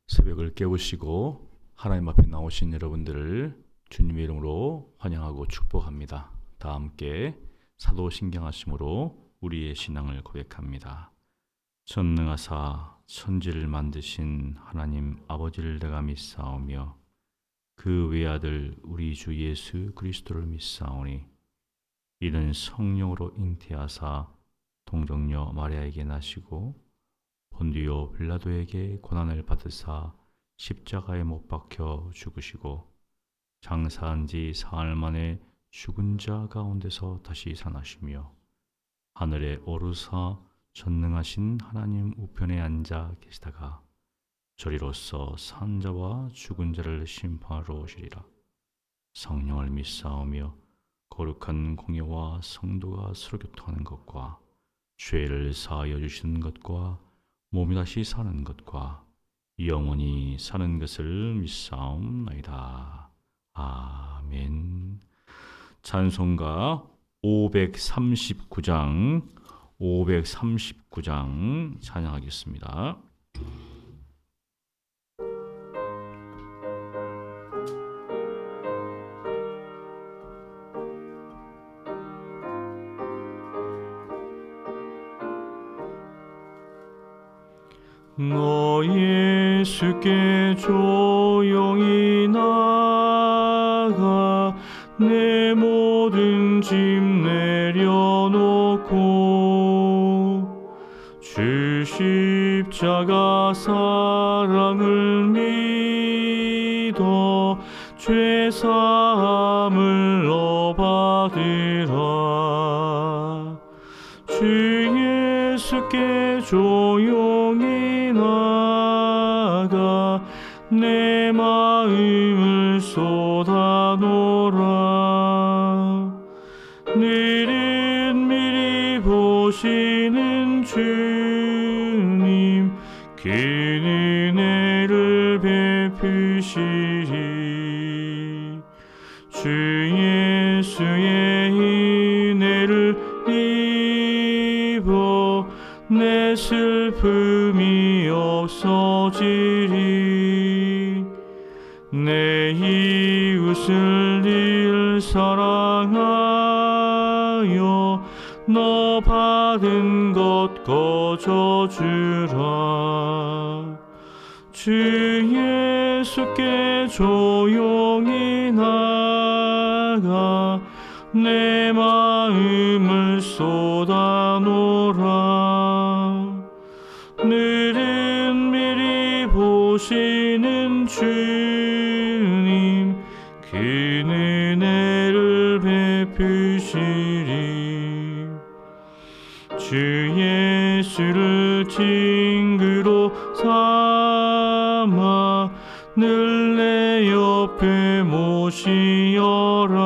새벽을 깨우시고 하나님 앞에 나오신 여러분들을 주님의 이름으로 환영하고 축복합니다. 다 함께 사도신경하심으로 우리의 신앙을 고백합니다. 전능하사 천지를 만드신 하나님 아버지를 내가 믿사오며 그 외아들 우리 주 예수 그리스도를 믿사오니 이는 성령으로 잉태하사 동정녀 마리아에게 나시고 본디오 빌라도에게 고난을 받으사 십자가에 못 박혀 죽으시고 장사한 지 사흘 만에 죽은 자 가운데서 다시 살아나시며 하늘에 오르사 전능하신 하나님 우편에 앉아 계시다가 저리로서 산 자와 죽은 자를 심판하러 오시리라. 성령을 믿사오며 거룩한 공예와 성도가 서로 교통하는 것과 죄를 사하여 주시는 것과 몸이 다시 사는 것과 영원히 사는 것을 믿사옵나이다. 아멘. 찬송가 539장 찬양하겠습니다. 너 예수께 조용히 나아가 내 모든 짐 내려놓고 주 십자가 사랑을 믿어 죄 사함을 너 받으라. 주 예수께 조용히 나아가 내 마음을 쏟아놓으라. 늘은 미리 보시는 주님 그 은혜를 베푸시리. 주 예수의 은혜를 입어 내 슬픔이 없어지리. 내 이웃을 늘 사랑하여 너 받은 것 거저주라. 주 예수께 조용히 나아가 내 마음을 쏟아놓으라. 늘은 미리 보시는 주님 그 은혜를 베푸시리. 주 예수를 친구로 삼아 늘 내 옆에 모시어라.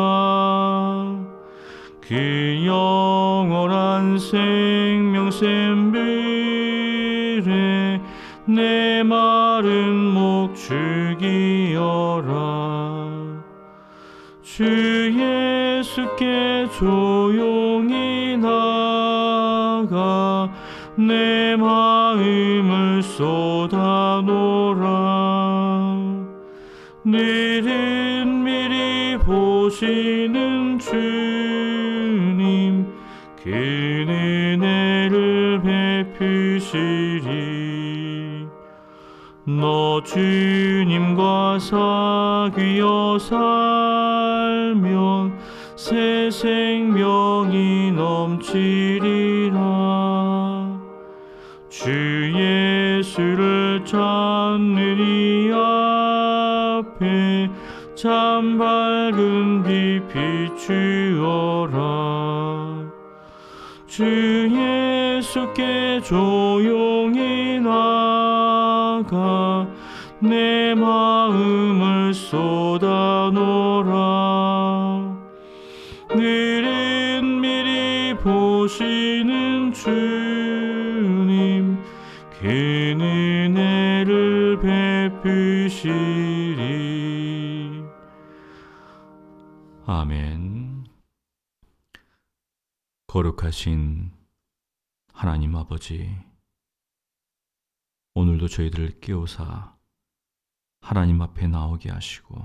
그 영원한 생명샘 들에 내 마른 목 죽이어라. 주 예수께 조용히 나가 내 마음을 쏟아놓으라. 늘은 미리 보시는 주님, 그 은혜를 베푸시리. 너 주님과 사귀어 살면 새 생명이 넘치리라. 주 예수를 찾는 이 앞에 참 밝은 빛 비추어라. 주 예수께 조용히 나가 내 마음을 쏟아놓으라. 늘은 미리 보시는 주님, 그 은혜를 베푸시리. 아멘. 거룩하신 하나님 아버지, 오늘도 저희들을 깨우사 하나님 앞에 나오게 하시고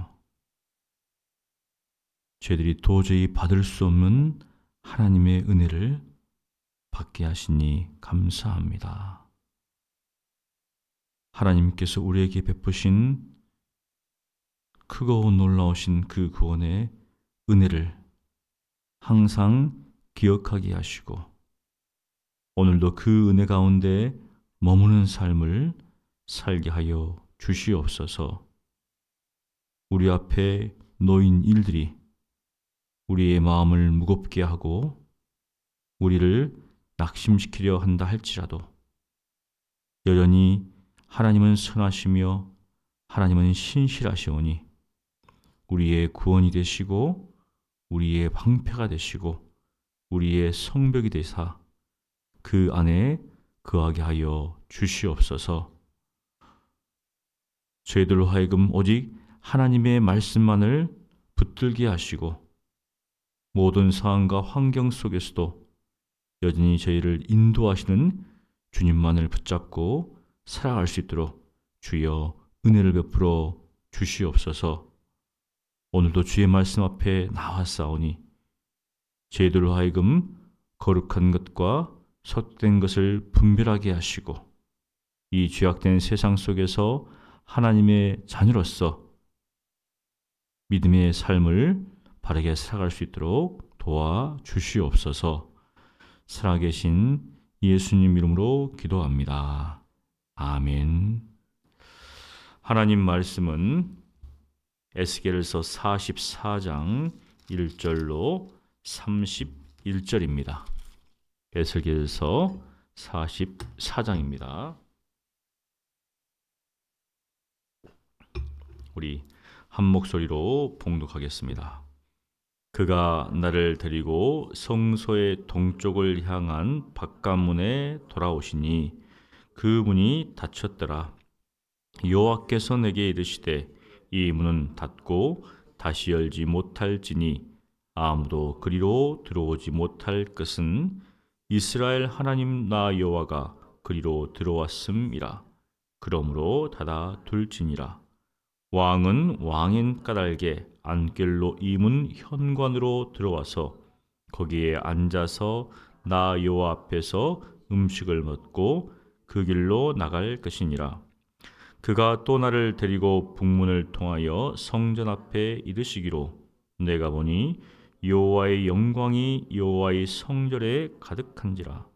저희들이 도저히 받을 수 없는 하나님의 은혜를 받게 하시니 감사합니다. 하나님께서 우리에게 베푸신 크고 놀라우신 그 구원의 은혜를 항상 기억하게 하시고 오늘도 그 은혜 가운데 머무는 삶을 살게 하여 주시옵소서. 우리 앞에 놓인 일들이 우리의 마음을 무겁게 하고 우리를 낙심시키려 한다 할지라도 여전히 하나님은 선하시며 하나님은 신실하시오니 우리의 구원이 되시고 우리의 방패가 되시고 우리의 성벽이 되사 그 안에 거하게 하여 주시옵소서. 저희들로 하여금 오직 하나님의 말씀만을 붙들게 하시고 모든 상황과 환경 속에서도 여전히 저희를 인도하시는 주님만을 붙잡고 살아갈 수 있도록 주여 은혜를 베풀어 주시옵소서. 오늘도 주의 말씀 앞에 나왔사오니 저희들로 하여금 거룩한 것과 헛된 것을 분별하게 하시고 이 죄악된 세상 속에서 하나님의 자녀로서 믿음의 삶을 바르게 살아갈 수 있도록 도와주시옵소서. 살아계신 예수님 이름으로 기도합니다. 아멘. 하나님 말씀은 에스겔서 44장 1절로 31절입니다. 에스겔서 44장입니다. 우리 한 목소리로 봉독하겠습니다. 그가 나를 데리고 성소의 동쪽을 향한 바깥문에 돌아오시니 그 문이 닫혔더라. 여호와께서 내게 이르시되 이 문은 닫고 다시 열지 못할지니 아무도 그리로 들어오지 못할 것은 이스라엘 하나님 나 여호와가 그리로 들어왔음이라. 그러므로 닫아 둘지니라. 왕은 왕인 까닭에 안결로 이 문 현관으로 들어와서 거기에 앉아서 나 여호와 앞에서 음식을 먹고 그 길로 나갈 것이니라. 그가 또 나를 데리고 북문을 통하여 성전 앞에 이르시기로 내가 보니 여호와의 영광이 여호와의 성전에 가득한지라.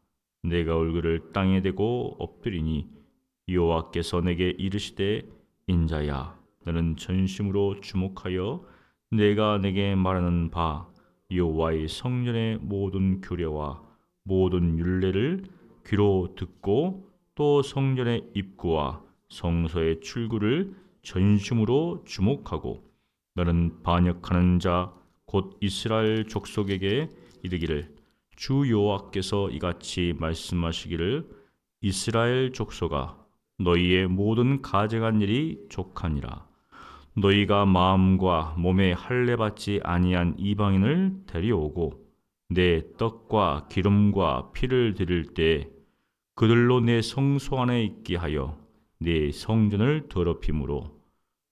내가 얼굴을 땅에 대고 엎드리니 여호와께서 내게 이르시되 인자야 너는 전심으로 주목하여 내가 내게 말하는 바 여호와의 성전의 모든 규례와 모든 율례를 귀로 듣고 또 성전의 입구와 성소의 출구를 전심으로 주목하고 너는 반역하는 자 곧 이스라엘 족속에게 이르기를 주 여호와께서 이같이 말씀하시기를 이스라엘 족속아 너희의 모든 가증한 일이 족하니라. 너희가 마음과 몸에 할례 받지 아니한 이방인을 데려오고 내 떡과 기름과 피를 드릴 때 그들로 내 성소 안에 있게 하여 내 성전을 더럽힘으로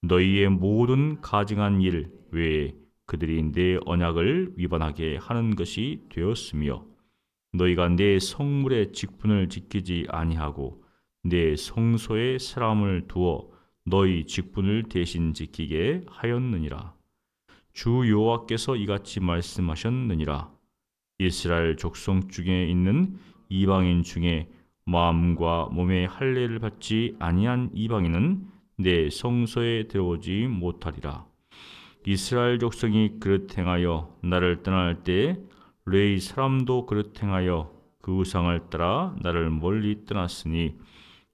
너희의 모든 가증한 일 외에 그들이 내 언약을 위반하게 하는 것이 되었으며 너희가 내 성물의 직분을 지키지 아니하고 내 성소에 사람을 두어 너희 직분을 대신 지키게 하였느니라. 주 여호와께서 이같이 말씀하셨느니라. 이스라엘 족속 중에 있는 이방인 중에 마음과 몸에 할례를 받지 아니한 이방인은 내 성소에 들어오지 못하리라. 이스라엘 족속이 그릇 행하여 나를 떠날 때에 레위 사람도 그릇 행하여 그 우상을 따라 나를 멀리 떠났으니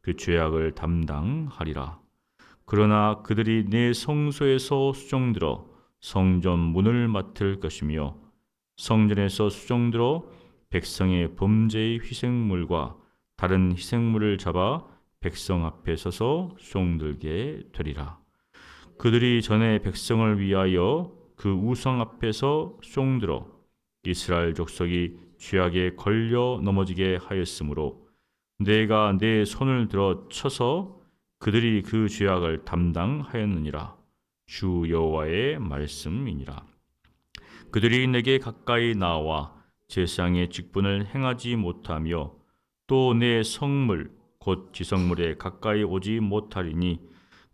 그 죄악을 담당하리라. 그러나 그들이 내 성소에서 수종들어 성전 문을 맡을 것이며 성전에서 수종들어 백성의 범죄의 희생물과 다른 희생물을 잡아 백성 앞에 서서 수종들게 되리라. 그들이 전에 백성을 위하여 그 우상 앞에서 수종들어 이스라엘 족속이 죄악에 걸려 넘어지게 하였으므로 내가 내 손을 들어 쳐서 그들이 그 죄악을 담당하였느니라. 주 여호와의 말씀이니라. 그들이 내게 가까이 나와 제사장의 직분을 행하지 못하며 또 내 성물 곧 지성물에 가까이 오지 못하리니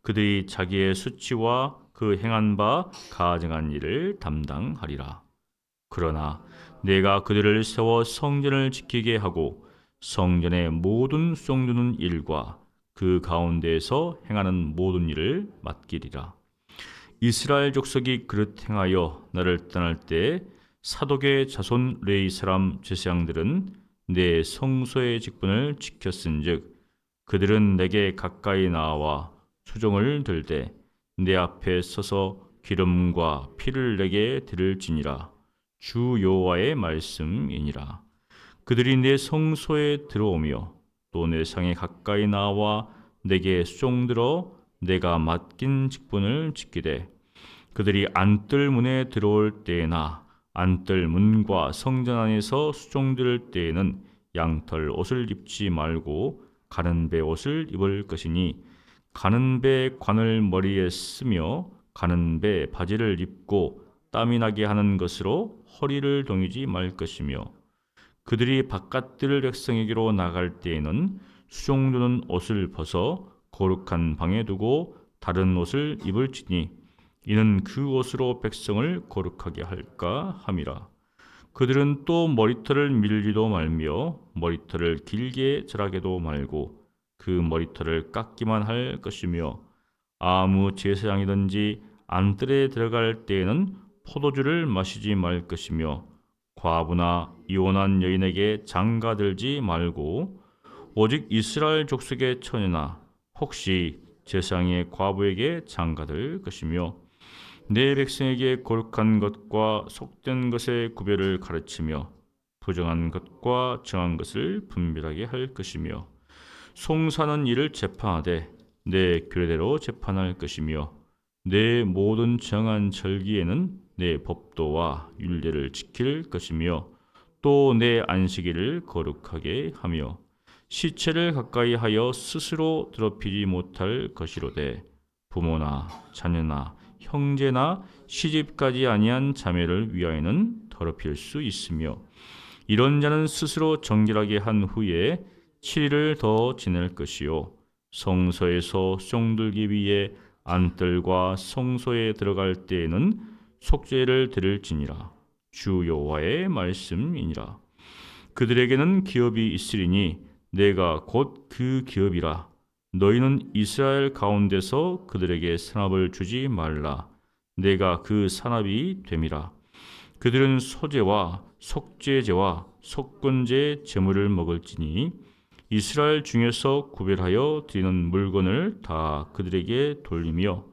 그들이 자기의 수치와 그 행한 바 가증한 일을 담당하리라. 그러나 내가 그들을 세워 성전을 지키게 하고 성전의 모든 수종드는 일과 그 가운데에서 행하는 모든 일을 맡기리라. 이스라엘 족속이 그릇 행하여 나를 떠날 때 사독의 자손 레위 사람 제사장들은 내 성소의 직분을 지켰은즉 그들은 내게 가까이 나와 수종을 들되 내 앞에 서서 기름과 피를 내게 드릴지니라. 주 여호와의 말씀이니라. 그들이 내 성소에 들어오며 또 내 상에 가까이 나와 내게 수종들어 내가 맡긴 직분을 지키되 그들이 안뜰 문에 들어올 때나 안뜰 문과 성전 안에서 수종들 때에는 양털 옷을 입지 말고 가는 배 옷을 입을 것이니 가는 배 관을 머리에 쓰며 가는 배 바지를 입고 땀이 나게 하는 것으로 허리를 동이지 말 것이며 그들이 바깥들 백성에게로 나갈 때에는 수종드는 옷을 벗어 거룩한 방에 두고 다른 옷을 입을지니 이는 그 옷으로 백성을 거룩하게 할까 함이라. 그들은 또 머리털을 밀지도 말며 머리털을 길게 자라게도 말고 그 머리털을 깎기만 할 것이며 아무 제사장이든지 안뜰에 들어갈 때에는 포도주를 마시지 말 것이며 과부나 이혼한 여인에게 장가들지 말고 오직 이스라엘 족속의 처녀나 혹시 제사장의 과부에게 장가들 것이며 내 백성에게 거룩한 것과 속된 것의 구별을 가르치며 부정한 것과 정한 것을 분별하게 할 것이며 송사는 이를 재판하되 내 규례대로 재판할 것이며 내 모든 정한 절기에는 내 법도와 율례를 지킬 것이며 또 내 안식일을 거룩하게 하며 시체를 가까이 하여 스스로 더럽히지 못할 것이로되 부모나 자녀나 형제나 시집가지 아니한 자매를 위하여는 더럽힐 수 있으며 이런 자는 스스로 정결하게 한 후에 7일을 더 지낼 것이요 성소에서 수종들기 위해 안뜰과 성소에 들어갈 때에는 속죄를 드릴지니라. 주 여호와의 말씀이니라. 그들에게는 기업이 있으리니 내가 곧 그 기업이라. 너희는 이스라엘 가운데서 그들에게 산업을 주지 말라. 내가 그 산업이 됨이라. 그들은 소제와 속죄제와 속건제 제물을 먹을지니 이스라엘 중에서 구별하여 드리는 물건을 다 그들에게 돌리며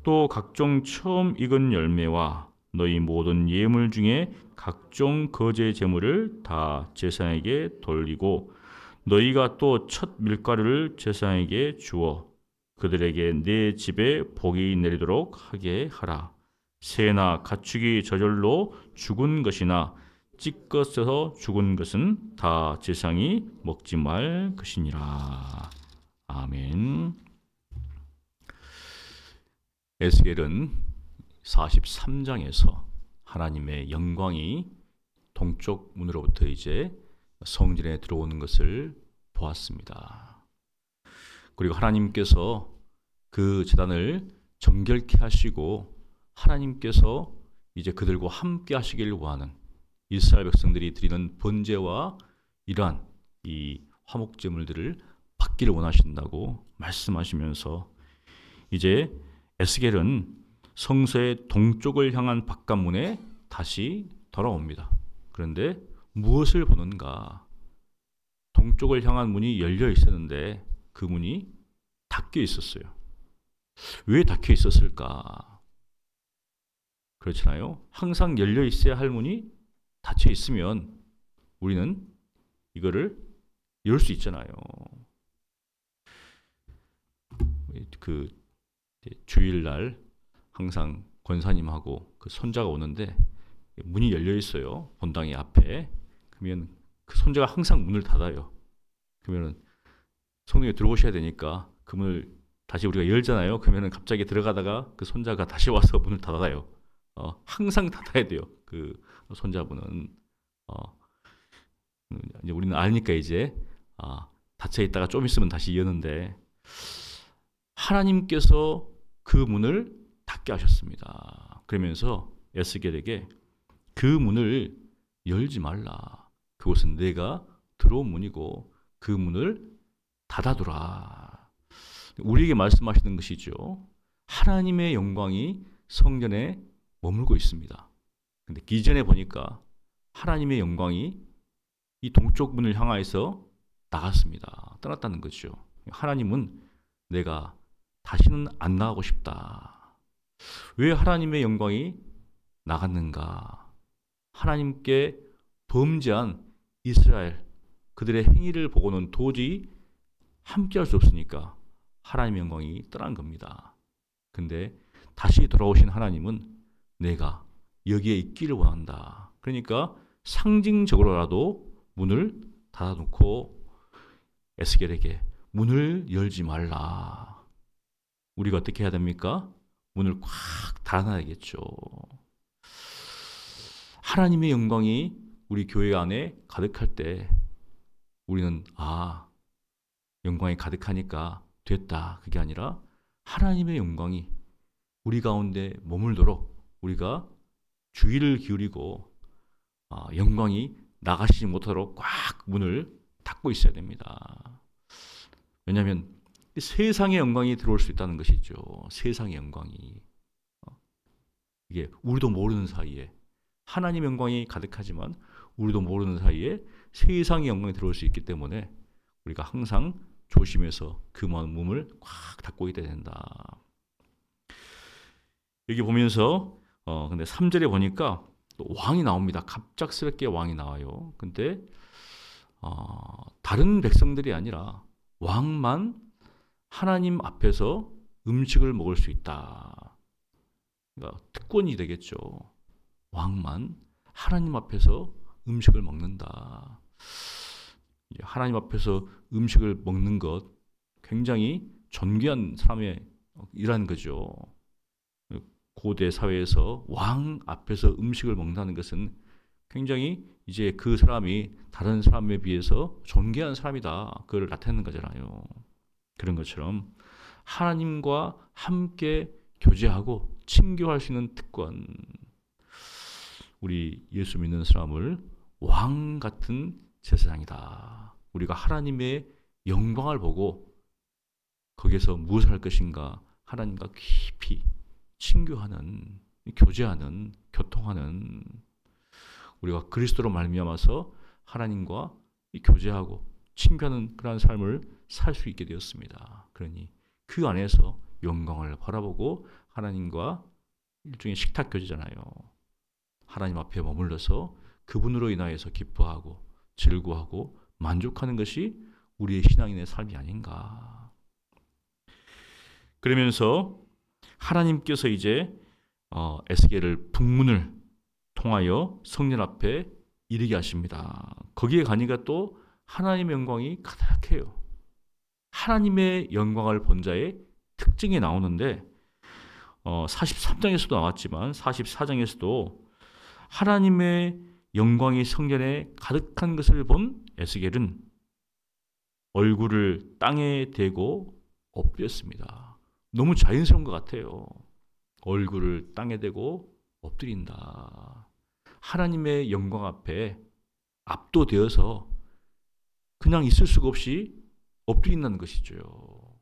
또 각종 처음 익은 열매와 너희 모든 예물 중에 각종 거제 제물을 다 제사장에게 돌리고 너희가 또 첫 밀가루를 제사장에게 주어 그들에게 내 집에 복이 내리도록 하게 하라. 새나 가축이 저절로 죽은 것이나 찢겨서 죽은 것은 다 제사장이 먹지 말 것이니라. 아멘. 에스겔은 43장에서 하나님의 영광이 동쪽 문으로부터 이제 성전에 들어오는 것을 보았습니다. 그리고 하나님께서 그 제단을 정결케 하시고 하나님께서 이제 그들과 함께 하시기를 원하는 이스라엘 백성들이 드리는 번제와 이러한 이 화목제물들을 받기를 원하신다고 말씀하시면서 이제 에스겔은 성소의 동쪽을 향한 바깥문에 다시 돌아옵니다. 그런데 무엇을 보는가? 동쪽을 향한 문이 열려 있었는데 그 문이 닫혀 있었어요. 왜 닫혀 있었을까? 그렇잖아요. 항상 열려 있어야 할 문이 닫혀 있으면 우리는 이거를 열 수 있잖아요. 그 주일날 항상 권사님하고 그 손자가 오는데 문이 열려 있어요. 본당의 앞에. 그러면 그 손자가 항상 문을 닫아요. 그러면은 성령이 들어오셔야 되니까 그 문을 다시 우리가 열잖아요. 그러면은 갑자기 들어가다가 그 손자가 다시 와서 문을 닫아요. 항상 닫아야 돼요. 그 손자분은 이제 우리는 아니까 이제 닫혀 있다가 좀 있으면 다시 여는데 하나님께서 그 문을 닫게 하셨습니다. 그러면서 에스겔에게 그 문을 열지 말라. 그곳은 내가 들어온 문이고 그 문을 닫아두라. 우리에게 말씀하시는 것이죠. 하나님의 영광이 성전에 머물고 있습니다. 근데 기전에 보니까 하나님의 영광이 이 동쪽 문을 향하여서 나갔습니다. 떠났다는 거죠. 하나님은 내가 다시는 안 나가고 싶다. 왜 하나님의 영광이 나갔는가? 하나님께 범죄한 이스라엘 그들의 행위를 보고는 도저히 함께할 수 없으니까 하나님의 영광이 떠난 겁니다. 근데 다시 돌아오신 하나님은 내가 여기에 있기를 원한다. 그러니까 상징적으로라도 문을 닫아놓고 에스겔에게 문을 열지 말라. 우리가 어떻게 해야 됩니까? 문을 꽉 닫아놔야겠죠. 하나님의 영광이 우리 교회 안에 가득할 때 우리는 영광이 가득하니까 됐다. 그게 아니라 하나님의 영광이 우리 가운데 머물도록 우리가 주의를 기울이고 영광이 나가시지 못하도록 꽉 문을 닫고 있어야 됩니다. 왜냐하면 세상의 영광이 들어올 수 있다는 것이죠. 세상의 영광이. 이게 우리도 모르는 사이에 하나님의 영광이 가득하지만 우리도 모르는 사이에 세상의 영광이 들어올 수 있기 때문에 우리가 항상 조심해서 그 문을 꽉 닫고 있어야 된다. 여기 보면서 근데 3절에 보니까 또 왕이 나옵니다. 갑작스럽게 왕이 나와요. 근데 다른 백성들이 아니라 왕만 하나님 앞에서 음식을 먹을 수 있다. 그러니까 특권이 되겠죠. 왕만 하나님 앞에서 음식을 먹는다. 하나님 앞에서 음식을 먹는 것 굉장히 존귀한 사람의 일하는 거죠. 고대 사회에서 왕 앞에서 음식을 먹는다는 것은 굉장히 이제 그 사람이 다른 사람에 비해서 존귀한 사람이다. 그걸 나타내는 거잖아요. 그런 것처럼 하나님과 함께 교제하고 친교할 수 있는 특권. 우리 예수 믿는 사람을 왕 같은 제사장이다. 우리가 하나님의 영광을 보고 거기에서 무엇을 할 것인가? 하나님과 깊이 친교하는, 교제하는, 교통하는 우리가 그리스도로 말미암아서 하나님과 교제하고 친구하는 그러한 삶을 살 수 있게 되었습니다. 그러니 그 안에서 영광을 바라보고 하나님과 일종의 식탁 교제잖아요. 하나님 앞에 머물러서 그분으로 인하여서 기뻐하고 즐거워하고 만족하는 것이 우리의 신앙인의 삶이 아닌가. 그러면서 하나님께서 이제 에스겔을 북문을 통하여 성전 앞에 이르게 하십니다. 거기에 가니까 또 하나님의 영광이 가득해요. 하나님의 영광을 본 자의 특징이 나오는데 43장에서도 나왔지만 44장에서도 하나님의 영광이 성전에 가득한 것을 본 에스겔은 얼굴을 땅에 대고 엎드렸습니다. 너무 자연스러운 것 같아요. 얼굴을 땅에 대고 엎드린다. 하나님의 영광 앞에 압도되어서 그냥 있을 수가 없이 엎드린다는 것이죠.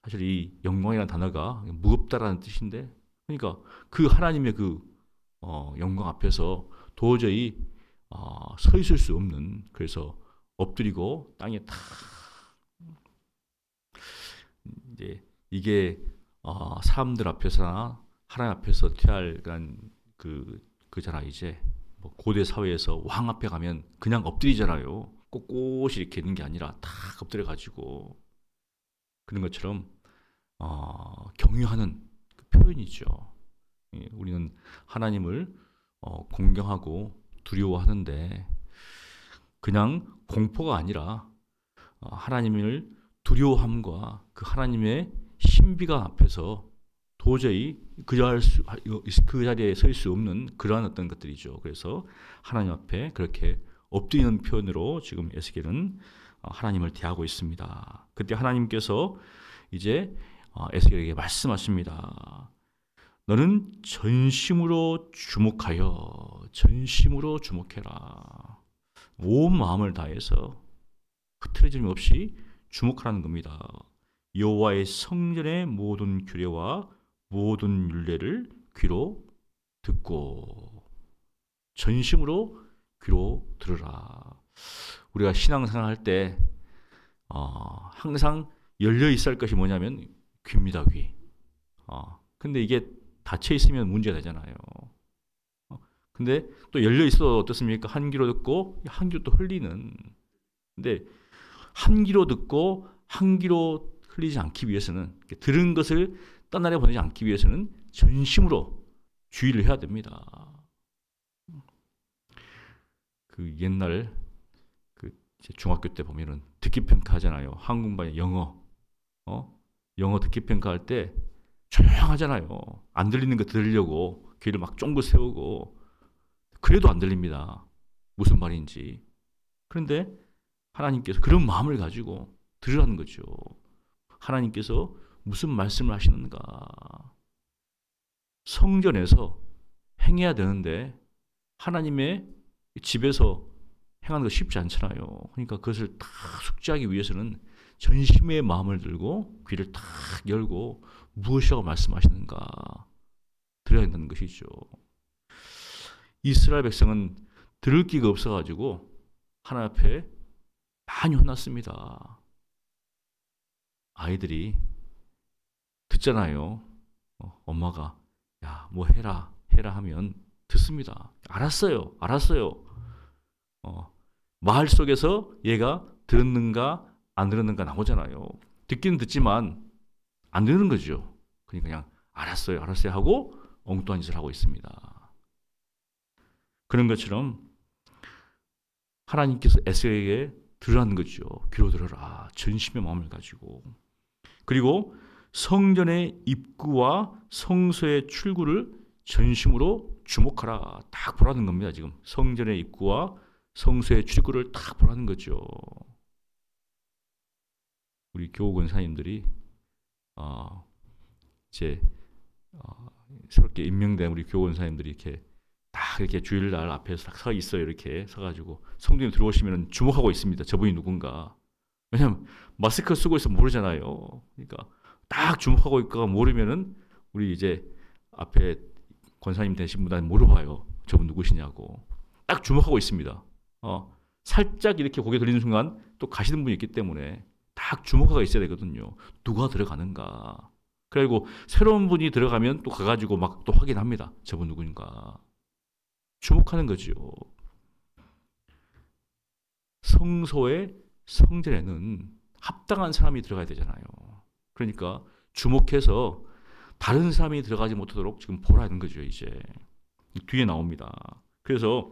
사실 이 영광이라는 단어가 무겁다라는 뜻인데, 그러니까 그 하나님의 그 영광 앞에서 도저히 서 있을 수 없는, 그래서 엎드리고 땅에 탁 이제 이게 사람들 앞에서나 하나님 앞에서 태할 그잖아. 이제 뭐 고대 사회에서 왕 앞에 가면 그냥 엎드리잖아요. 꼿꼿이 이렇게 있는 게 아니라 탁 엎드려 가지고 그런 것처럼 경유하는 그 표현이죠. 예, 우리는 하나님을 공경하고 두려워하는데 그냥 공포가 아니라 하나님을 두려워함과 그 하나님의 신비가 앞에서 도저히 그 자리에 설 수 없는 그러한 어떤 것들이죠. 그래서 하나님 앞에 그렇게 엎드리는 표현으로 지금 에스겔은 하나님을 대하고 있습니다. 그때 하나님께서 이제 에스겔에게 말씀하십니다. 너는 전심으로 주목하여 전심으로 주목해라. 온 마음을 다해서 흐트러짐 없이 주목하라는 겁니다. 여호와의 성전의 모든 규례와 모든 율례를 귀로 듣고 전심으로 귀로 들으라. 우리가 신앙생활 할 때 항상 열려 있어야 할 것이 뭐냐면 귀입니다. 귀. 근데 이게 닫혀 있으면 문제가 되잖아요. 근데 또 열려 있어도 어떻습니까? 한 귀로 듣고 한 귀로 또 흘리는. 근데 한 귀로 듣고 한 귀로 흘리지 않기 위해서는, 들은 것을 떠나려 보내지 않기 위해서는 전심으로 주의를 해야 됩니다. 그 옛날 중학교 때 보면은 듣기 평가하잖아요. 한국말 영어 듣기 평가할 때 조용하잖아요. 안 들리는 거 들으려고 귀를 막 쫑긋 세우고 그래도 안 들립니다. 무슨 말인지. 그런데 하나님께서 그런 마음을 가지고 들으라는 거죠. 하나님께서 무슨 말씀을 하시는가. 성전에서 행해야 되는데 하나님의 집에서 행하는 거 쉽지 않잖아요. 그러니까 그것을 다 숙지하기 위해서는 전심의 마음을 들고 귀를 탁 열고 무엇이라고 말씀하시는가 들어야 한다는 것이죠. 이스라엘 백성은 들을 기가 없어가지고 하나님 앞에 많이 혼났습니다. 아이들이 듣잖아요. 엄마가 야, 뭐 해라 하면 듣습니다. 알았어요. 말 속에서 얘가 들었는가 안 들었는가 나오잖아요. 듣기는 듣지만 안 듣는 거죠. 그러니까 그냥 알았어요 하고 엉뚱한 짓을 하고 있습니다. 그런 것처럼 하나님께서 에스겔에게 들으라는 거죠. 귀로 들어라. 전심의 마음을 가지고. 그리고 성전의 입구와 성소의 출구를 전심으로 주목하라. 딱 보라는 겁니다. 지금 성전의 입구와 성소의 출구를 딱 보라는 거죠. 우리 교우 권사님들이 새롭게 임명된 우리 교우 권사님들이 이렇게 딱 이렇게 주일날 앞에서 딱 서 있어요. 이렇게 서가지고 성전에 들어오시면 주목하고 있습니다. 저분이 누군가. 왜냐면 마스크 쓰고 있으면 모르잖아요. 그러니까 딱 주목하고 있고 모르면은 우리 이제 앞에 권사님 되신 분한테 물어봐요. 저분 누구시냐고. 딱 주목하고 있습니다. 살짝 이렇게 고개 돌리는 순간 또 가시는 분이 있기 때문에 딱 주목하고 있어야 되거든요. 누가 들어가는가. 그리고 새로운 분이 들어가면 또 가가지고 막 또 확인합니다. 저분 누구인가. 주목하는 거죠. 성소의 성전에는 합당한 사람이 들어가야 되잖아요. 그러니까 주목해서 다른 사람이 들어가지 못하도록 지금 보라는 거죠. 이제 뒤에 나옵니다. 그래서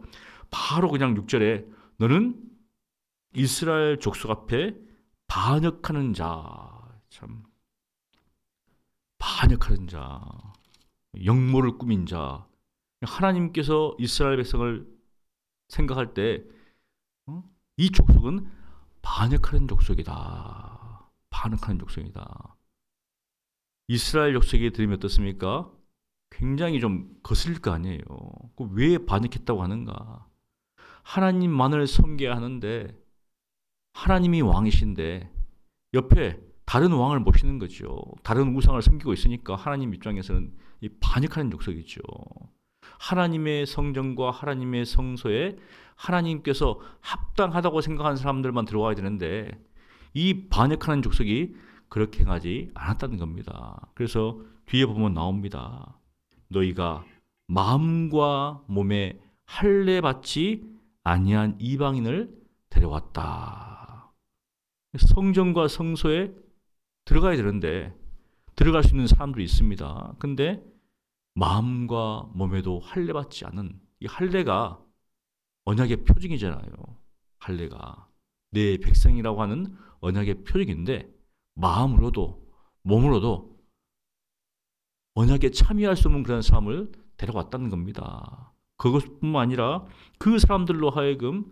바로 그냥 6절에 너는 이스라엘 족속 앞에 반역하는 자, 참 반역하는 자, 역모를 꾸민 자. 하나님께서 이스라엘 백성을 생각할 때 이 족속은 반역하는 족속이다. 반역하는 족속이다. 이스라엘 족속이 들으면 어떻습니까? 굉장히 좀 거슬릴 거 아니에요. 왜 반역했다고 하는가? 하나님만을 섬겨야 하는데 하나님이 왕이신데 옆에 다른 왕을 모시는 거죠. 다른 우상을 섬기고 있으니까 하나님 입장에서는 이 반역하는 족속이죠. 하나님의 성전과 하나님의 성소에 하나님께서 합당하다고 생각하는 사람들만 들어와야 되는데 이 반역하는 족속이 그렇게 행하지 않았다는 겁니다. 그래서 뒤에 보면 나옵니다. 너희가 마음과 몸에 할례 받지 아니한 이방인을 데려왔다. 성전과 성소에 들어가야 되는데 들어갈 수 있는 사람들이 있습니다. 근데 마음과 몸에도 할례 받지 않은 이 할례가 언약의 표징이잖아요. 할례가 내 백성이라고 하는 언약의 표징인데 마음으로도 몸으로도 언약에 참여할 수 없는 그런 사람을 데려왔다는 겁니다. 그것뿐만 아니라 그 사람들로 하여금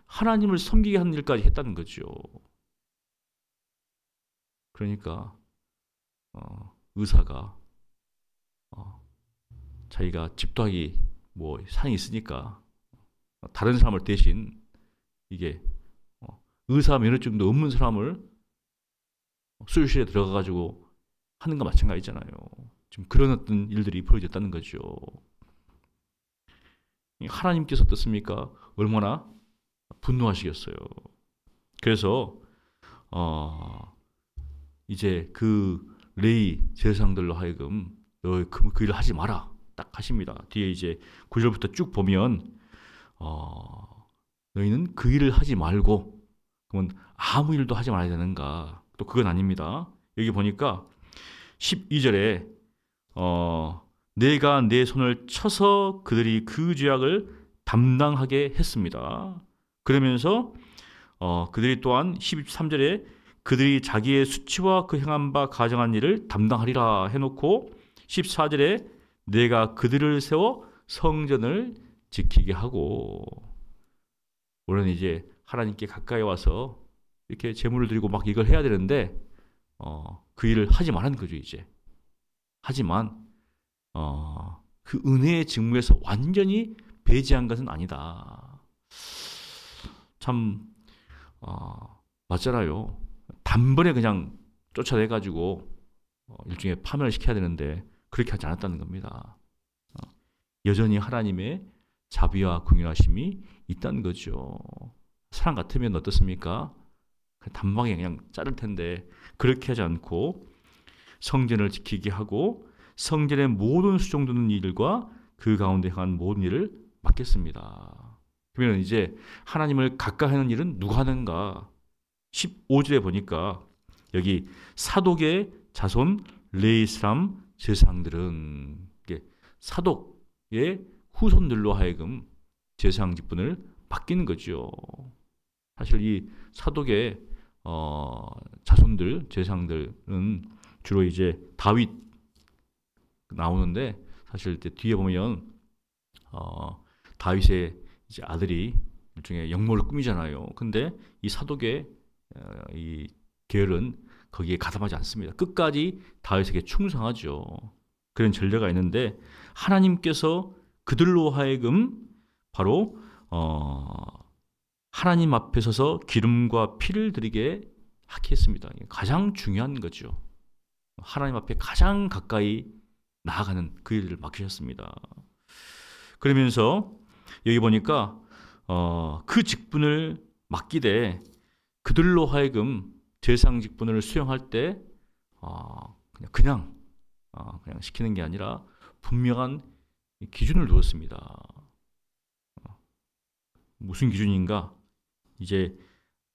하나님을 섬기게 하는 일까지 했다는 거죠. 그러니까 의사가 자기가 집도하기 뭐 산이 있으니까 다른 사람을 대신 이게 의사 면허증도 없는 사람을 수술실에 들어가가지고 하는 거 마찬가지잖아요. 지금 그런 어떤 일들이 벌어졌다는 거죠. 하나님께서 어떻습니까? 얼마나 분노하시겠어요. 그래서 이제 그 레위 제사장들로 하여금 너 그 일을 하지 마라 딱 하십니다. 뒤에 이제 9절부터 쭉 보면 너희는 그 일을 하지 말고 그러면 아무 일도 하지 말아야 되는가? 또 그건 아닙니다. 여기 보니까 12절에 내가 내 손을 쳐서 그들이 그 죄악을 담당하게 했습니다. 그러면서 그들이 또한 13절에 그들이 자기의 수치와 그 행한 바 가정한 일을 담당하리라 해놓고 14절에 내가 그들을 세워 성전을 지키게 하고 우리는 이제 하나님께 가까이 와서 이렇게 제물을 드리고 막 이걸 해야 되는데 그 일을 하지 말라는 거죠 이제. 하지만 그 은혜의 직무에서 완전히 배제한 것은 아니다. 참 맞잖아요. 단번에 그냥 쫓아내가지고 일종의 파멸을 시켜야 되는데 그렇게 하지 않았다는 겁니다. 여전히 하나님의 자비와 긍휼하심이 있다는 거죠. 사람 같으면 어떻습니까? 단방에 그냥 자를 텐데 그렇게 하지 않고 성전을 지키게 하고 성전의 모든 수종드는 일과 그 가운데 행한 모든 일을 맡겼습니다. 그러면 이제 하나님을 가까이 하는 일은 누가 하는가? 15절에 보니까 여기 사독의 자손 레위 사람 제사장들은 사독의 후손들로 하여금 제사장 직분을 맡기는 거죠. 사실 이 사독의 자손들 제사장들은 주로 이제 다윗 나오는데 사실 뒤에 보면 다윗의 이제 아들이 일종의 역모를 꾸미잖아요. 근데 이 사독의 이 계열은 거기에 가담하지 않습니다. 끝까지 다윗에게 충성하죠. 그런 전례가 있는데 하나님께서 그들로 하여금 바로 하나님 앞에 서서 기름과 피를 드리게 하게 했습니다. 가장 중요한 거죠. 하나님 앞에 가장 가까이 나아가는 그 일을 맡기셨습니다. 그러면서 여기 보니까 그 직분을 맡기되 그들로 하여금 제사장 직분을 수행할 때 그냥 시키는 게 아니라 분명한 기준을 두었습니다. 무슨 기준인가? 이제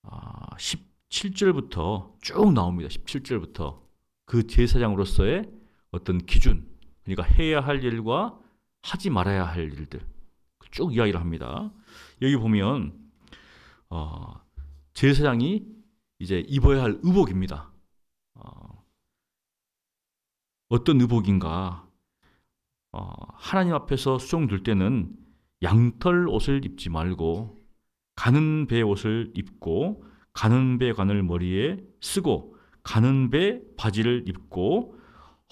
17절부터 쭉 나옵니다. 17절부터 그 제사장으로서의 어떤 기준, 그러니까 해야 할 일과 하지 말아야 할 일들 쭉 이야기를 합니다. 여기 보면 제사장이 이제 입어야 할 의복입니다. 어떤 의복인가? 하나님 앞에서 수종들 때는 양털 옷을 입지 말고 가는 배 옷을 입고 가는 배 관을 머리에 쓰고 가는 배 바지를 입고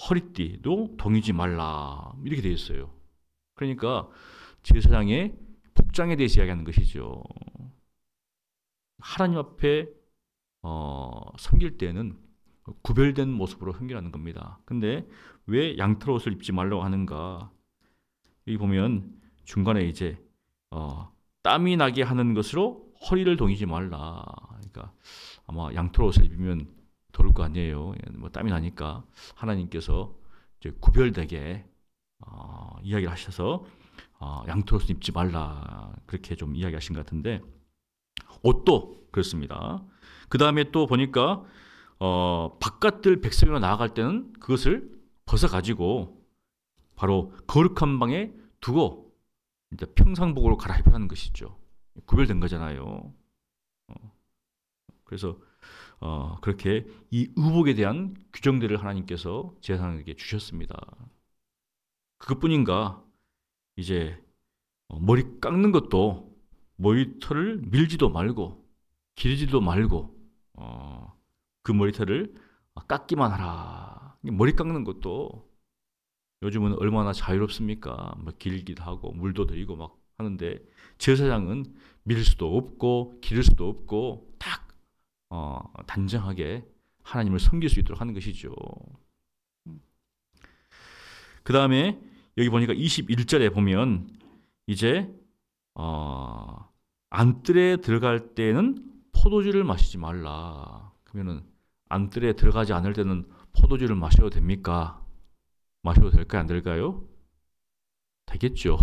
허리띠도 동이지 말라 이렇게 되어 있어요. 그러니까 제사장의 복장에 대해서 이야기하는 것이죠. 하나님 앞에 섬길 때는 구별된 모습으로 섬기라는 겁니다. 근데 왜 양털 옷을 입지 말라고 하는가? 여기 보면 중간에 이제 땀이 나게 하는 것으로 허리를 동이지 말라. 그러니까 아마 양털 옷을 입으면 더울 거 아니에요. 뭐 땀이 나니까 하나님께서 이제 구별되게 이야기를 하셔서 양털 옷을 입지 말라 그렇게 좀 이야기하신 것 같은데 옷도 그렇습니다. 그 다음에 또 보니까 바깥들 백성으로 나아갈 때는 그것을 벗어가지고 바로 거룩한 방에 두고 이제 평상복으로 갈아입으라는 것이죠. 구별된 거잖아요. 그래서 그렇게 이 의복에 대한 규정들을 하나님께서 제사장에게 주셨습니다. 그것뿐인가? 이제 머리 깎는 것도 머리털을 밀지도 말고 기르지도 말고 그 머리털을 깎기만 하라. 머리 깎는 것도 요즘은 얼마나 자유롭습니까? 뭐 길기도 하고 물도 들이고 막 하는데 제사장은 밀 수도 없고 기를 수도 없고 딱 단정하게 하나님을 섬길 수 있도록 하는 것이죠. 그 다음에 여기 보니까 21절에 보면 이제 안뜰에 들어갈 때는 포도주를 마시지 말라. 그러면은 안뜰에 들어가지 않을 때는 포도주를 마셔도 됩니까? 마셔도 될까요? 안 될까요? 되겠죠.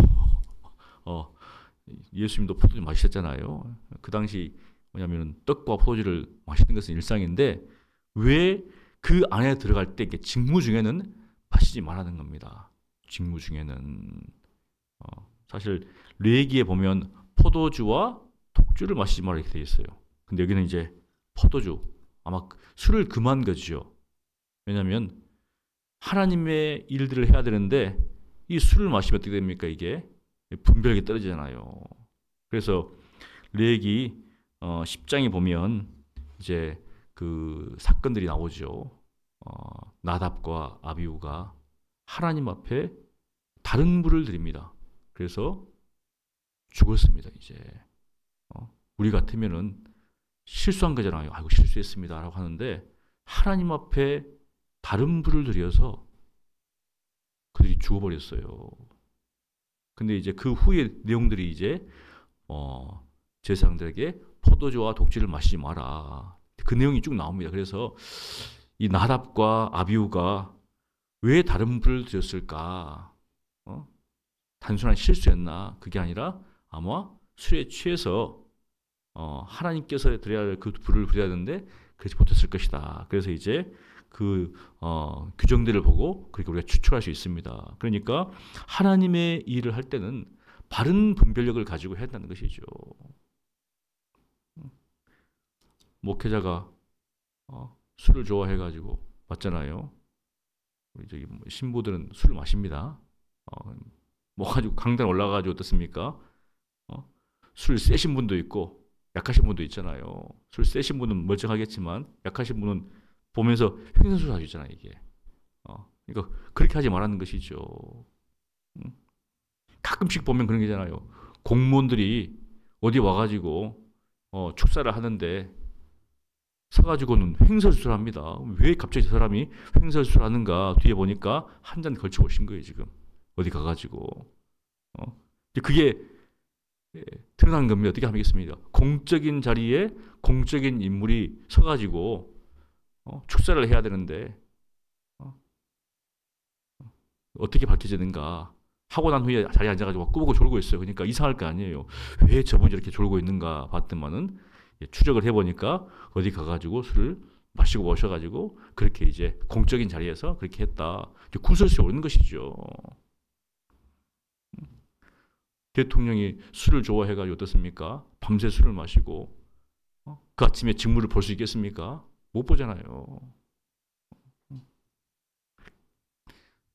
예수님도 포도주 마셨잖아요. 그 당시 뭐냐면 떡과 포도주를 마시는 것은 일상인데 왜 그 안에 들어갈 때 직무 중에는 마시지 말라는 겁니다. 직무 중에는 사실 레위기에 보면 포도주와 독주를 마시지 말라 이렇게 되어 있어요. 근데 여기는 이제 포도주 아마 술을 금한 거죠. 왜냐하면 하나님의 일들을 해야 되는데 이 술을 마시면 어떻게 됩니까? 이게 분별력이 떨어지잖아요. 그래서 레위기 10장에 보면 이제 그 사건들이 나오죠. 나답과 아비후가 하나님 앞에 다른 불을 드립니다. 그래서 죽었습니다. 이제 우리 같으면은 실수한 거잖아요. 아이고 실수했습니다라고 하는데 하나님 앞에 다른 불을 들여서 그들이 죽어버렸어요. 근데 이제 그 후의 내용들이 이제 제사장들에게 포도주와 독주를 마시지 마라. 그 내용이 쭉 나옵니다. 그래서 이 나답과 아비후가 왜 다른 불을 드렸을까? 단순한 실수였나? 그게 아니라 아마 술에 취해서 하나님께서 드려야 할 그 불을 드려야 하는데 그렇지 못했을 것이다. 그래서 이제 그 규정들을 보고 그렇게 우리가 추측할 수 있습니다. 그러니까 하나님의 일을 할 때는 바른 분별력을 가지고 해야 한다는 것이죠. 목회자가 술을 좋아해가지고 맞잖아요. 우리 저기 신부들은 술을 마십니다. 뭐 가지고 강단 올라가가지고 어떻습니까? 술 세신 분도 있고 약하신 분도 있잖아요. 술 세신 분은 멀쩡하겠지만 약하신 분은 보면서 횡설수설 하고 있잖아요. 이게. 그러니까 그렇게 하지 말라는 것이죠. 가끔씩 보면 그런 게 있잖아요. 공무원들이 어디 와가지고 축사를 하는데 서가지고는 횡설수설합니다. 왜 갑자기 저 사람이 횡설수설하는가 뒤에 보니까 한 잔 걸치고 오신 거예요. 지금 어디 가가지고. 그게 드러난 겁니다. 어떻게 하겠습니까? 공적인 자리에 공적인 인물이 서가지고 축사를 해야 되는데 어떻게 밝혀지는가? 하고 난 후에 자리에 앉아가지고 꾸벅꾸벅 졸고 있어요. 그러니까 이상할 거 아니에요. 왜 저분이 이렇게 졸고 있는가 봤더만은 추적을 해보니까 어디 가가지고 술을 마시고 오셔가지고 그렇게 이제 공적인 자리에서 그렇게 했다. 구설수에 오르는 것이죠. 대통령이 술을 좋아해가지고 어떻습니까? 밤새 술을 마시고 그 아침에 직무를 볼 수 있겠습니까? 못 보잖아요.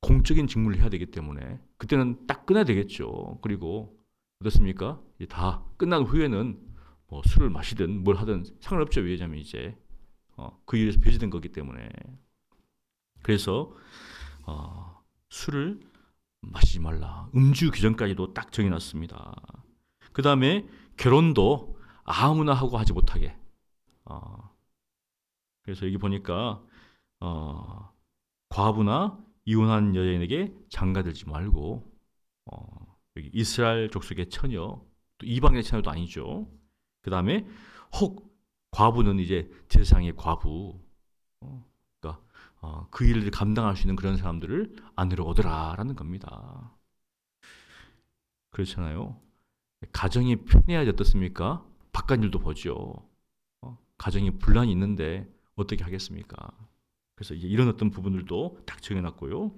공적인 직무를 해야 되기 때문에 그때는 딱 끝내야 되겠죠. 그리고 어떻습니까? 다 끝난 후에는 뭐 술을 마시든 뭘 하든 상관없죠. 왜냐하면 이제 그 일에서 배제된 거기 때문에. 그래서 술을 마시지 말라. 음주 규정까지도 딱 정해놨습니다. 그 다음에 결혼도 아무나 하고 하지 못하게. 그래서 여기 보니까 과부나 이혼한 여인에게 장가들지 말고 여기 이스라엘 족속의 처녀, 또 이방의 처녀도 아니죠. 그 다음에 혹 과부는 이제 제사장의 과부, 그러니까 그 일을 감당할 수 있는 그런 사람들을 아내로 얻으라라는 겁니다. 그렇잖아요. 가정이 편해야지 어떻습니까? 바깥 일도 보죠. 가정이 분란이 있는데 어떻게 하겠습니까? 그래서 이제 이런 어떤 부분들도 딱 정해놨고요.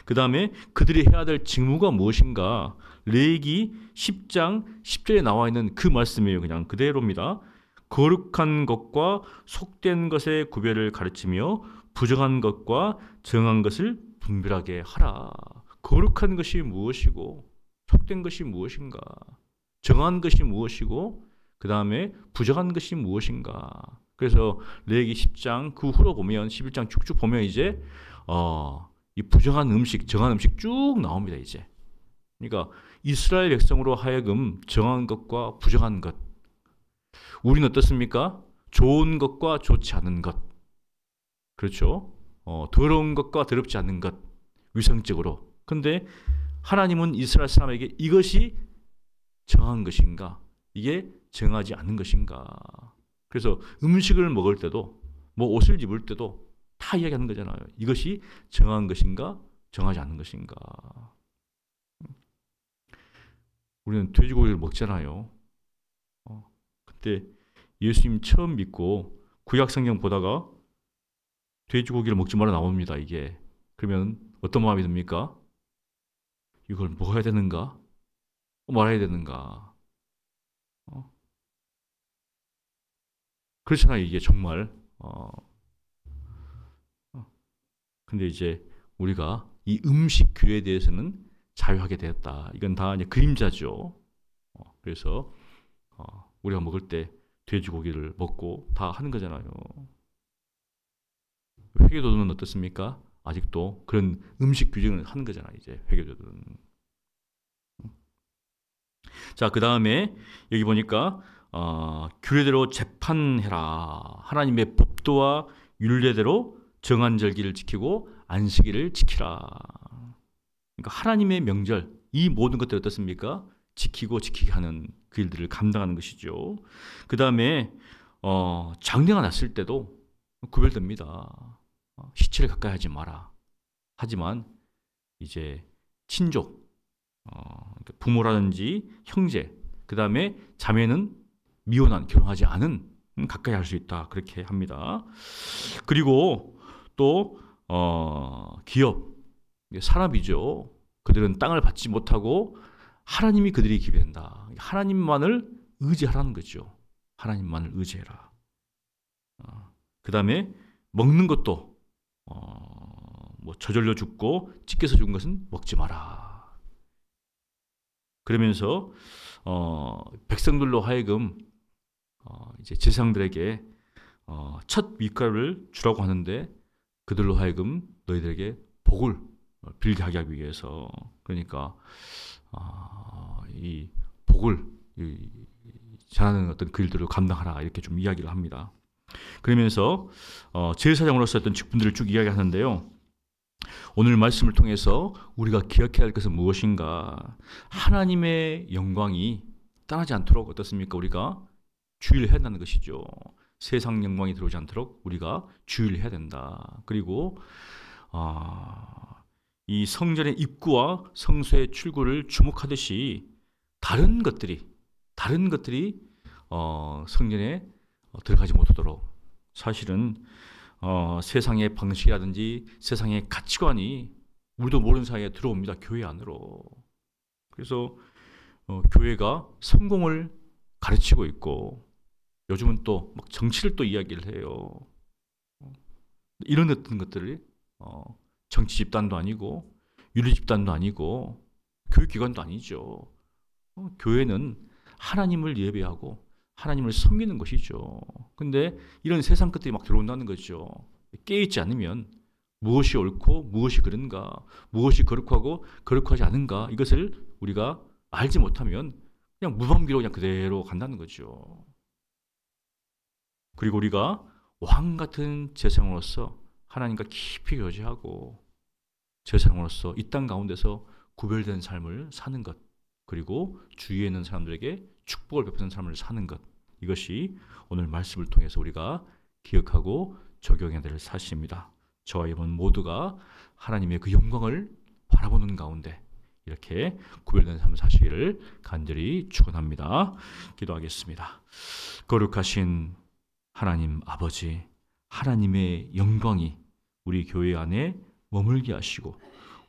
그 다음에 그들이 해야 될 직무가 무엇인가? 레위기 10장 10절에 나와 있는 그 말씀이에요. 그냥 그대로입니다. 거룩한 것과 속된 것의 구별을 가르치며 부정한 것과 정한 것을 분별하게 하라. 거룩한 것이 무엇이고 속된 것이 무엇인가? 정한 것이 무엇이고 그 다음에 부정한 것이 무엇인가? 그래서 레위기 10장 그 후로 보면 11장 쭉쭉 보면 이제 이 부정한 음식, 정한 음식 쭉 나옵니다. 이제 그러니까 이스라엘 백성으로 하여금 정한 것과 부정한 것. 우리는 어떻습니까? 좋은 것과 좋지 않은 것. 그렇죠? 더러운 것과 더럽지 않은 것. 위성적으로. 근데 하나님은 이스라엘 사람에게 이것이 정한 것인가? 이게 정하지 않은 것인가? 그래서 음식을 먹을 때도 뭐 옷을 입을 때도 다 이야기하는 거잖아요. 이것이 정한 것인가? 정하지 않은 것인가? 우리는 돼지고기를 먹잖아요. 그때 예수님 처음 믿고 구약 성경 보다가 돼지고기를 먹지 말라 나옵니다. 이게. 그러면 어떤 마음이 듭니까? 이걸 먹어야 되는가? 말아야 되는가? 그렇잖아요. 이게 정말. 근데 이제 우리가 이 음식 규에 대해서는 자유하게 되었다. 이건 다 이제 그림자죠. 그래서 우리가 먹을 때 돼지고기를 먹고 다 하는 거잖아요. 회계도는 어떻습니까? 아직도 그런 음식 규정을 하는 거잖아요. 이제 회계도는. 자, 그 다음에 여기 보니까 규례대로 재판해라. 하나님의 법도와 율례대로 정한 절기를 지키고 안식일을 지키라. 그러니까 하나님의 명절, 이 모든 것들이 어떻습니까? 지키고 지키게 하는 그 일들을 감당하는 것이죠. 그 다음에 장례가 났을 때도 구별됩니다. 시체를 가까이 하지 마라. 하지만 이제 친족, 부모라든지 형제, 그 다음에 자매는 미혼한, 결혼하지 않은 가까이 할 수 있다. 그렇게 합니다. 그리고 또 기업, 산업이죠. 그들은 땅을 받지 못하고 하나님이 그들이 기별한다. 하나님만을 의지하라는 거죠. 하나님만을 의지해라. 그 다음에 먹는 것도 뭐 저절로 죽고 찢겨서 죽은 것은 먹지 마라. 그러면서 백성들로 하여금 이제 제사장들에게 첫 밀가루를 주라고 하는데 그들로 하여금 너희들에게 복을 빌게 하기 위해서, 그러니까 이 복을 전하는 어떤 그 일들을 감당하라, 이렇게 좀 이야기를 합니다. 그러면서 제사장으로서 어떤 직분들을 쭉 이야기하는데요. 오늘 말씀을 통해서 우리가 기억해야 할 것은 무엇인가? 하나님의 영광이 떠나지 않도록 어떻습니까? 우리가 주의를 해야 한다는 것이죠. 세상 영광이 들어오지 않도록 우리가 주의를 해야 된다. 그리고 이 성전의 입구와 성소의 출구를 주목하듯이 다른 것들이 성전에 들어가지 못하도록, 사실은 세상의 방식이라든지 세상의 가치관이 우리도 모르는 사이에 들어옵니다. 교회 안으로. 그래서 교회가 성공을 가르치고 있고, 요즘은 또 막 정치를 또 이야기를 해요. 이런 어떤 것들을 정치 집단도 아니고 윤리 집단도 아니고 교육기관도 아니죠. 교회는 하나님을 예배하고 하나님을 섬기는 것이죠. 근데 이런 세상 것들이 막 들어온다는 거죠. 깨어있지 않으면 무엇이 옳고 무엇이 그른가, 무엇이 거룩하고 거룩하지 않은가, 이것을 우리가 알지 못하면 그냥 무방비로 그냥 그대로 간다는 거죠. 그리고 우리가 왕 같은 제사장으로서 하나님과 깊이 교제하고 제사장으로서 이 땅 가운데서 구별된 삶을 사는 것, 그리고 주위에 있는 사람들에게 축복을 베푸는 삶을 사는 것, 이것이 오늘 말씀을 통해서 우리가 기억하고 적용해야 될 사실입니다. 저와 여러분 모두가 하나님의 그 영광을 바라보는 가운데 이렇게 구별된 삶을 사시기를 간절히 축원합니다. 기도하겠습니다. 거룩하신 하나님 아버지, 하나님의 영광이 우리 교회 안에 머물게 하시고,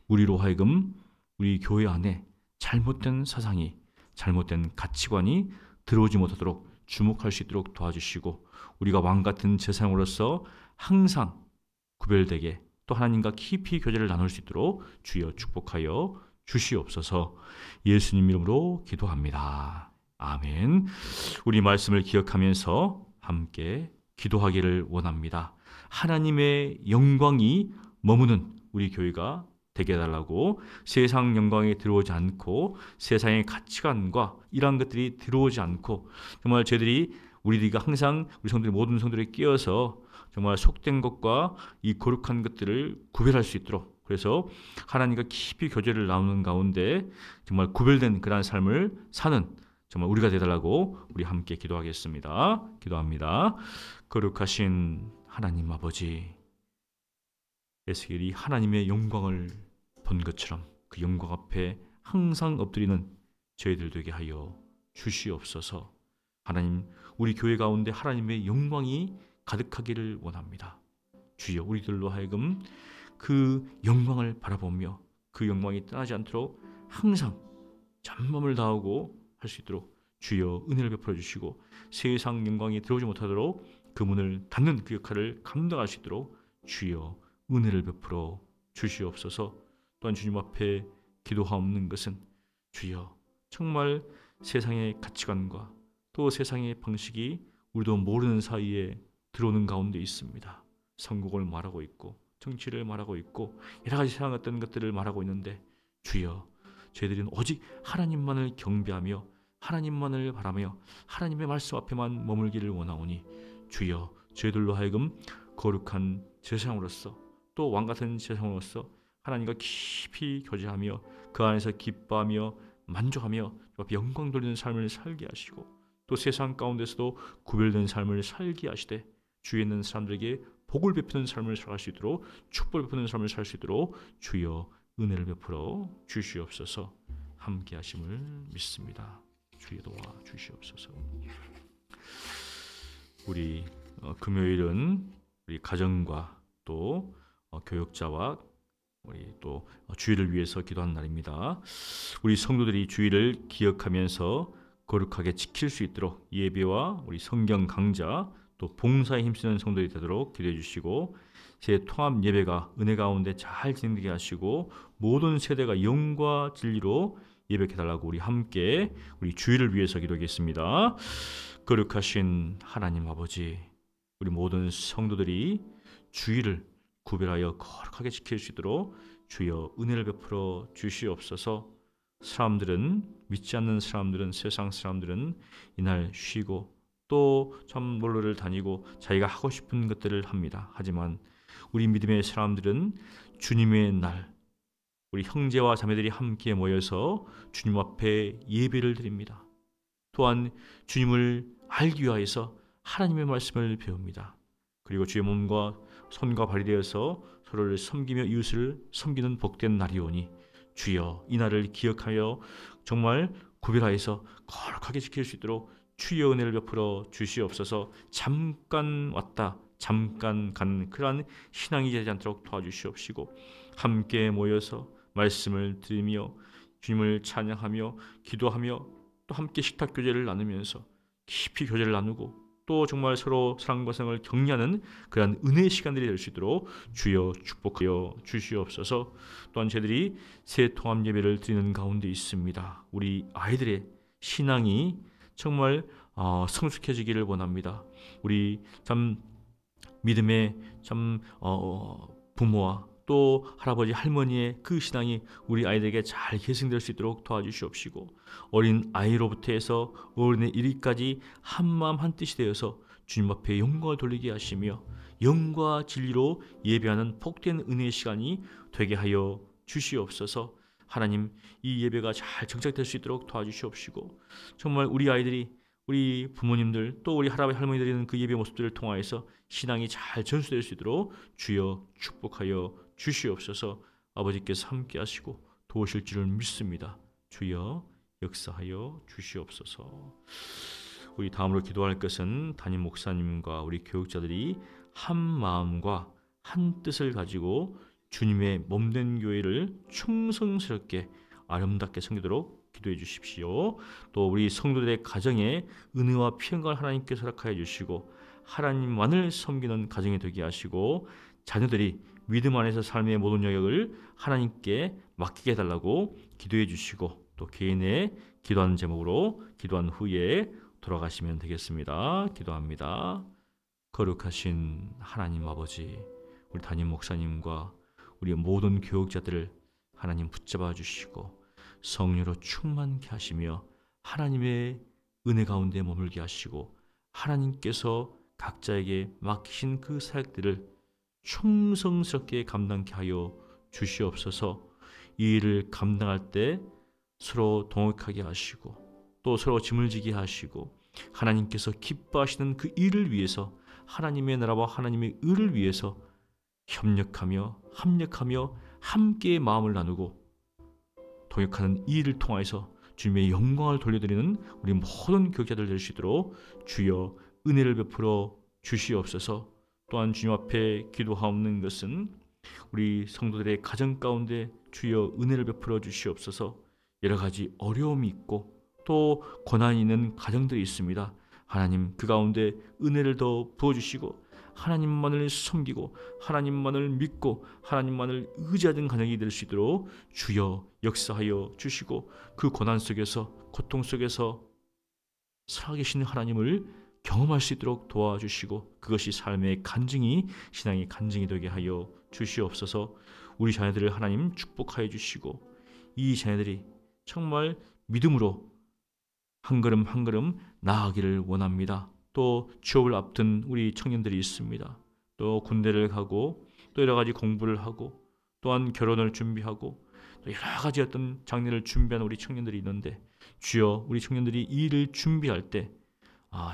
우리로 하여금 우리 교회 안에 잘못된 사상이, 잘못된 가치관이 들어오지 못하도록 주목할 수 있도록 도와주시고, 우리가 왕 같은 제사장으로서 항상 구별되게 또 하나님과 깊이 교제를 나눌 수 있도록 주여 축복하여 주시옵소서. 예수님 이름으로 기도합니다. 아멘. 우리 말씀을 기억하면서 함께 기도하기를 원합니다. 하나님의 영광이 머무는 우리 교회가 되게 해달라고, 세상 영광이 들어오지 않고 세상의 가치관과 이러한 것들이 들어오지 않고, 정말 우리가 항상 우리 성도들, 모든 성도들이 끼어서 정말 속된 것과 이 거룩한 것들을 구별할 수 있도록, 그래서 하나님과 깊이 교제를 나누는 가운데 정말 구별된 그러한 삶을 사는 정말 우리가 되달라고 우리 함께 기도하겠습니다. 기도합니다. 거룩하신 하나님 아버지, 에스겔이 하나님의 영광을 본 것처럼 그 영광 앞에 항상 엎드리는 저희들 되게 하여 주시옵소서. 하나님, 우리 교회 가운데 하나님의 영광이 가득하기를 원합니다. 주여, 우리들로 하여금 그 영광을 바라보며 그 영광이 떠나지 않도록 항상 전념을 다하고 할 수 있도록 주여 은혜를 베풀어 주시고, 세상 영광이 들어오지 못하도록 그 문을 닫는 그 역할을 감당할 수 있도록 주여 은혜를 베풀어 주시옵소서. 또한 주님 앞에 기도하옵는 것은, 주여 정말 세상의 가치관과 또 세상의 방식이 우리도 모르는 사이에 들어오는 가운데 있습니다. 성공을 말하고 있고 정치를 말하고 있고 여러 가지 세상 어떤 것들을 말하고 있는데, 주여 저희들은 오직 하나님만을 경배하며 하나님만을 바라며 하나님의 말씀 앞에만 머물기를 원하오니, 주여 저희들로 하여금 거룩한 제사장으로서 또 왕같은 제사장으로서 하나님과 깊이 교제하며 그 안에서 기뻐하며 만족하며 영광 돌리는 삶을 살게 하시고, 또 세상 가운데서도 구별된 삶을 살게 하시되 주위에 있는 사람들에게 복을 베푸는 삶을 살 수 있도록, 축복을 베푸는 삶을 살 수 있도록 주여 은혜를 베풀어 주시옵소서. 함께 하심을 믿습니다. 주여 도와 주시옵소서. 우리 금요일은 우리 가정과 또 교역자와 우리 또 주일을 위해서 기도하는 날입니다. 우리 성도들이 주일을 기억하면서 거룩하게 지킬 수 있도록 예배와 우리 성경 강좌 또 봉사에 힘쓰는 성도들이 되도록 기도해 주시고, 제 통합 예배가 은혜 가운데 잘 진행되게 하시고 모든 세대가 영과 진리로 예배해 달라고 우리 함께 우리 주일을 위해서 기도하겠습니다. 거룩하신 하나님 아버지, 우리 모든 성도들이 주일을 구별하여 거룩하게 지킬 수 있도록 주여 은혜를 베풀어 주시옵소서. 사람들은, 믿지 않는 사람들은, 세상 사람들은 이날 쉬고 또 참 놀러를 다니고 자기가 하고 싶은 것들을 합니다. 하지만 우리 믿음의 사람들은 주님의 날, 우리 형제와 자매들이 함께 모여서 주님 앞에 예배를 드립니다. 또한 주님을 알기 위하여서 하나님의 말씀을 배웁니다. 그리고 주의 몸과 손과 발이 되어서 서로를 섬기며 이웃을 섬기는 복된 날이오니 주여 이 날을 기억하여 정말 구별하여서 거룩하게 지킬 수 있도록 주의 은혜를 베풀어 주시옵소서. 잠깐 왔다 잠깐 간 그러한 신앙이 되지 않도록 도와주시옵시고 함께 모여서 말씀을 들으며 주님을 찬양하며 기도하며 또 함께 식탁 교제를 나누면서 깊이 교제를 나누고 또 정말 서로 사랑과 사랑을 격려하는 그러한 은혜의 시간들이 될 수 있도록 주여 축복하여 주시옵소서. 또한 저희들이 새 통합 예배를 드리는 가운데 있습니다. 우리 아이들의 신앙이 정말 성숙해지기를 원합니다. 우리 참 믿음의 참 부모와 또 할아버지 할머니의 그 신앙이 우리 아이들에게 잘 계승될 수 있도록 도와주시옵시고 어린 아이로부터 해서 어른의 이르기까지 한마음 한뜻이 되어서 주님 앞에 영광을 돌리게 하시며 영과 진리로 예배하는 복된 은혜의 시간이 되게 하여 주시옵소서. 하나님 이 예배가 잘 정착될 수 있도록 도와주시옵시고 정말 우리 아이들이 우리 부모님들 또 우리 할아버지 할머니들이 있는 그 예배 모습들을 통하여서 신앙이 잘 전수될 수 있도록 주여 축복하여 주시옵소서. 아버지께서 함께 하시고 도우실 줄을 믿습니다. 주여 역사하여 주시옵소서. 우리 다음으로 기도할 것은 담임 목사님과 우리 교육자들이 한 마음과 한 뜻을 가지고 주님의 몸된 교회를 충성스럽게 아름답게 섬기도록 기도해 주십시오. 또 우리 성도들의 가정에 은혜와 평강을 하나님께서 허락하여 주시고 하나님만을 섬기는 가정이 되게 하시고 자녀들이 믿음 안에서 삶의 모든 영역을 하나님께 맡기게 해달라고 기도해 주시고 또 개인의 기도하는 제목으로 기도한 후에 돌아가시면 되겠습니다. 기도합니다. 거룩하신 하나님 아버지, 우리 담임 목사님과 우리 모든 교육자들을 하나님 붙잡아 주시고 성령으로 충만케 하시며 하나님의 은혜 가운데 머물게 하시고 하나님께서 각자에게 맡기신 그 사역들을 충성스럽게 감당케 하여 주시옵소서. 이 일을 감당할 때 서로 동역하게 하시고 또 서로 짐을 지게 하시고 하나님께서 기뻐하시는 그 일을 위해서 하나님의 나라와 하나님의 의를 위해서 협력하며 합력하며 함께 마음을 나누고 동역하는 이 일을 통해서 주님의 영광을 돌려드리는 우리 모든 교육자들 될 수 있도록 주여 은혜를 베풀어 주시옵소서. 또한 주님 앞에 기도하옵는 것은 우리 성도들의 가정 가운데 주여 은혜를 베풀어 주시옵소서. 여러 가지 어려움이 있고 또 고난이 있는 가정들이 있습니다. 하나님 그 가운데 은혜를 더 부어주시고 하나님만을 섬기고 하나님만을 믿고 하나님만을 의지하는 가정이 될 수 있도록 주여 역사하여 주시고 그 고난 속에서 고통 속에서 살아계신 하나님을 경험할 수 있도록 도와주시고 그것이 삶의 간증이 신앙의 간증이 되게 하여 주시옵소서. 우리 자녀들을 하나님 축복하여 주시고 이 자녀들이 정말 믿음으로 한 걸음 한 걸음 나아가기를 원합니다. 또 취업을 앞둔 우리 청년들이 있습니다. 또 군대를 가고 또 여러 가지 공부를 하고 또한 결혼을 준비하고 또 여러 가지 어떤 장래를 준비하는 우리 청년들이 있는데 주여 우리 청년들이 이 일을 준비할 때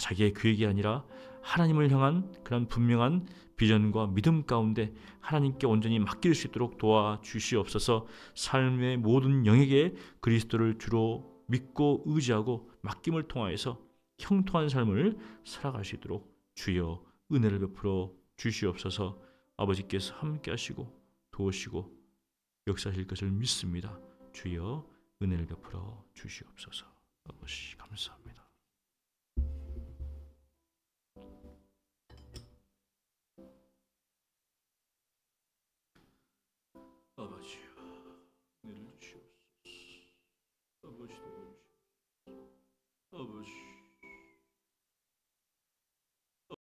자기의 계획이 아니라 하나님을 향한 그런 분명한 비전과 믿음 가운데 하나님께 온전히 맡길 수 있도록 도와주시옵소서. 삶의 모든 영역에 그리스도를 주로 믿고 의지하고 맡김을 통하여서 형통한 삶을 살아갈 수 있도록 주여 은혜를 베풀어 주시옵소서. 아버지께서 함께 하시고 도우시고 역사하실 것을 믿습니다. 주여 은혜를 베풀어 주시옵소서. 아버지 감사합니다.